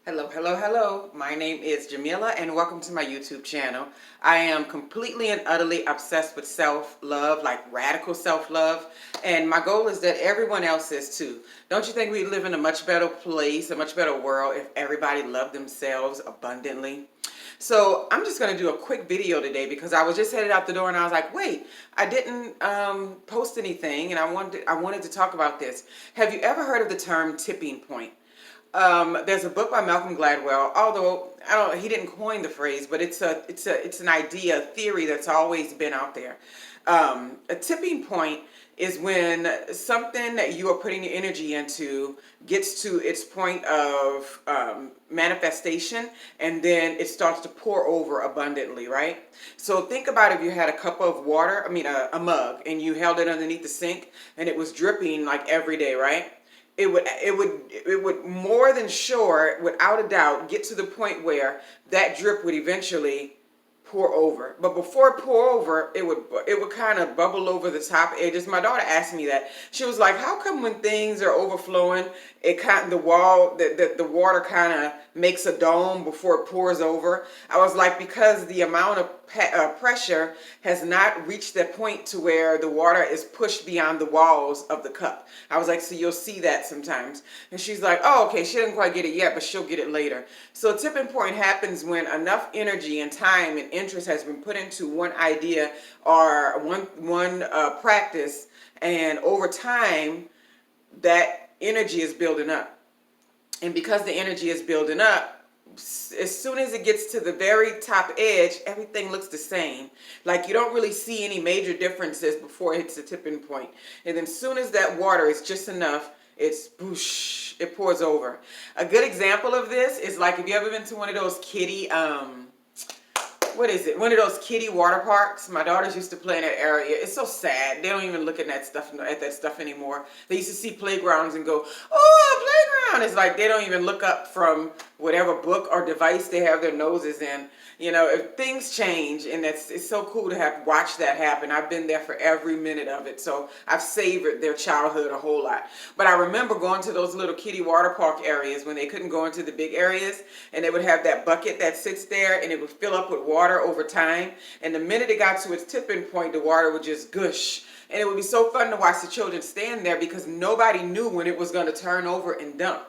Hello, hello, hello. My name is Jamila and welcome to my YouTube channel. I am completely and utterly obsessed with self-love, like radical self-love, and my goal is that everyone else is too. Don't you think we live in a much better place, a much better world if everybody loved themselves abundantly? So I'm just going to do a quick video today because I was just headed out the door and I was like, wait, I didn't post anything and I wanted to talk about this. Have you ever heard of the term tipping point? There's a book by Malcolm Gladwell, although he didn't coin the phrase, but it's an idea, a theory that's always been out there. A tipping point is when something that you are putting your energy into gets to its point of manifestation, and then it starts to pour over abundantly, right? So think about if you had a cup of water, a mug, and you held it underneath the sink and it was dripping like every day, right? It would more than sure, without a doubt, get to the point where that drip would eventually pour over. But before it pour over, it would kind of bubble over the top edges. My daughter asked me that. She was like, "How come when things are overflowing, it kind the wall the water kind of makes a dome before it pours over?" I was like, because the amount of pressure has not reached that point to where the water is pushed beyond the walls of the cup. I was like, so you'll see that sometimes. And she's like, oh, okay, she didn't quite get it yet, but she'll get it later. So a tipping point happens when enough energy and time and interest has been put into one idea or one practice, and over time, that energy is building up. And because the energy is building up, as soon as it gets to the very top edge, everything looks the same. Like you don't really see any major differences before it hits the tipping point. And then as soon as that water is just enough, it's boosh, it pours over. A good example of this is like if you ever been to one of those kiddie what is it? One of those kiddie water parks. My daughters used to play in that area. It's so sad. They don't even look at that stuff anymore. They used to see playgrounds and go, "Oh, a playground!" It's like they don't even look up from whatever book or device they have their noses in. You know, if things change, and it's so cool to have watched that happen. I've been there for every minute of it, so I've savored their childhood a whole lot. But I remember going to those little kiddie water park areas when they couldn't go into the big areas, and they would have that bucket that sits there, and it would fill up with water over time. And the minute it got to its tipping point, the water would just gush. And it would be so fun to watch the children stand there because nobody knew when it was going to turn over and dump.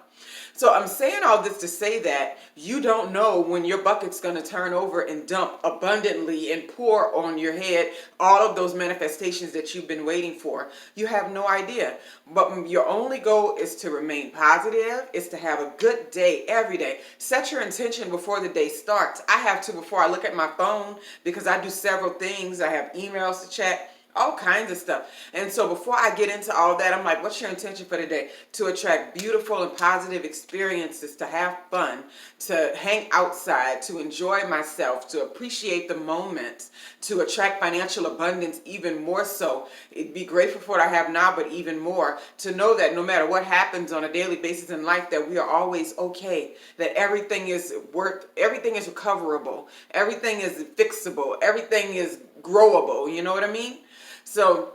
So I'm saying all this to say that you don't know when your bucket's going to turn over and dump abundantly and pour on your head all of those manifestations that you've been waiting for. You have no idea. But your only goal is to remain positive, is to have a good day every day. Set your intention before the day starts. I have to before I look at my phone because I do several things. I have emails to check, all kinds of stuff. And so before I get into all that, I'm like, what's your intention for today? To attract beautiful and positive experiences, to have fun, to hang outside, to enjoy myself, to appreciate the moment, to attract financial abundance even more so. Be grateful for what I have now, but even more, to know that no matter what happens on a daily basis in life, that we are always okay, that everything is recoverable, everything is fixable, everything is growable, you know what I mean? So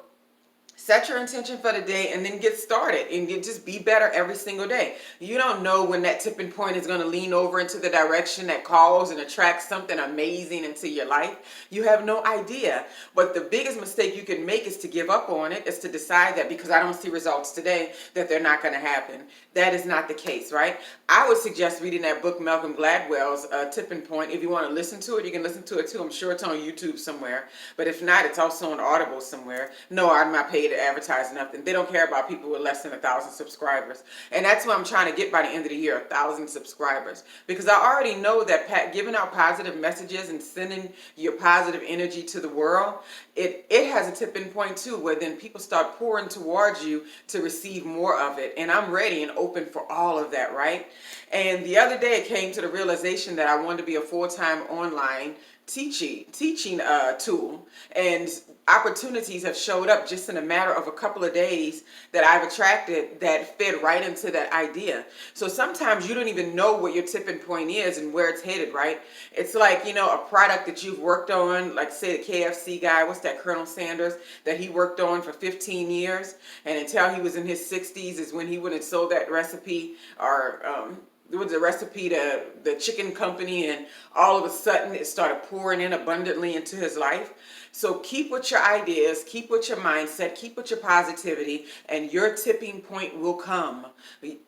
set your intention for the day and then get started and just be better every single day. You don't know when that tipping point is going to lean over into the direction that calls and attracts something amazing into your life. You have no idea. But the biggest mistake you can make is to give up on it, is to decide that because I don't see results today, that they're not going to happen. That is not the case, right? I would suggest reading that book, Malcolm Gladwell's Tipping Point. If you want to listen to it, you can listen to it too. I'm sure it's on YouTube somewhere. But if not, it's also on Audible somewhere. No, I'm not paid to advertise nothing. They don't care about people with less than 1,000 subscribers. And that's what I'm trying to get by the end of the year, 1,000 subscribers. Because I already know that giving out positive messages and sending your positive energy to the world, it has a tipping point too, where then people start pouring towards you to receive more of it. And I'm ready and open for all of that, right? And the other day it came to the realization that I wanted to be a full-time online teaching tool, and opportunities have showed up just in a matter of a couple of days that I've attracted that fit right into that idea. So sometimes you don't even know what your tipping point is and where it's headed, right? It's like, you know, a product that you've worked on, like say the KFC guy, what's that, Colonel Sanders, that he worked on for 15 years, and until he was in his 60s is when he went and sold that recipe or was the recipe to the chicken company, and all of a sudden it started pouring in abundantly into his life. So keep with your ideas, keep with your mindset, keep with your positivity, and your tipping point will come.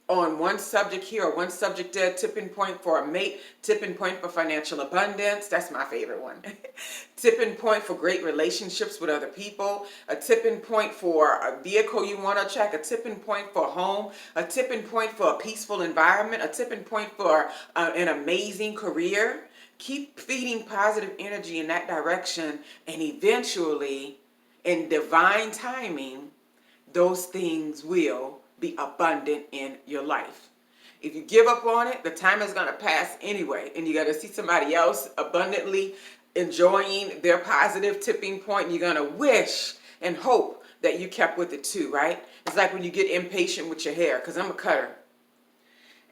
On one subject here or one subject there, tipping point for a mate, tipping point for financial abundance. That's my favorite one. Tipping point for great relationships with other people, a tipping point for a vehicle you want to check, a tipping point for a home, a tipping point for a peaceful environment, a tipping point for an amazing career. Keep feeding positive energy in that direction, and eventually, in divine timing, those things will be abundant in your life. If you give up on it, the time is going to pass anyway, and you got to see somebody else abundantly enjoying their positive tipping point, and you're going to wish and hope that you kept with it too, right? It's like when you get impatient with your hair, because I'm a cutter,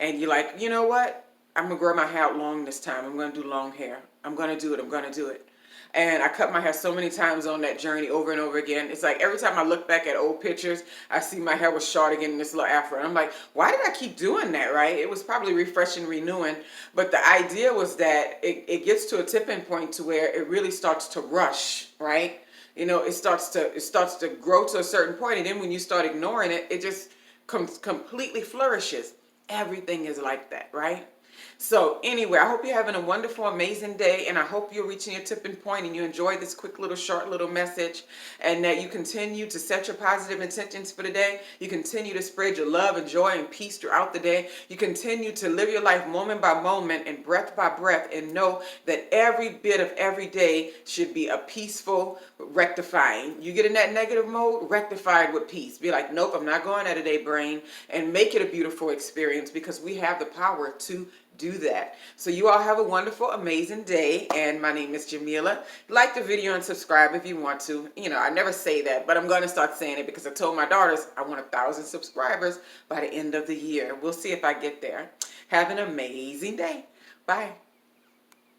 and you're like, you know what? I'm going to grow my hair out long this time. I'm going to do long hair. I'm going to do it. I'm going to do it. And I cut my hair so many times on that journey over and over again. It's like every time I look back at old pictures, I see my hair was short again in this little afro. And I'm like, why did I keep doing that, right? It was probably refreshing, renewing. But the idea was that it gets to a tipping point to where it really starts to rush, right? You know, it starts to grow to a certain point. And then when you start ignoring it, it just completely flourishes. Everything is like that, right? So anyway, I hope you're having a wonderful, amazing day, and I hope you're reaching your tipping point and you enjoy this quick little short little message, and that you continue to set your positive intentions for the day. You continue to spread your love and joy and peace throughout the day. You continue to live your life moment by moment and breath by breath, and know that every bit of every day should be a peaceful rectifying. You get in that negative mode, rectify it with peace. Be like, nope, I'm not going there today, brain, and make it a beautiful experience, because we have the power to do that. So you all have a wonderful, amazing day, and my name is Jamila. Like the video and subscribe if you want to. You know, I never say that, but I'm going to start saying it because I told my daughters I want 1,000 subscribers by the end of the year. We'll see if I get there. Have an amazing day. Bye.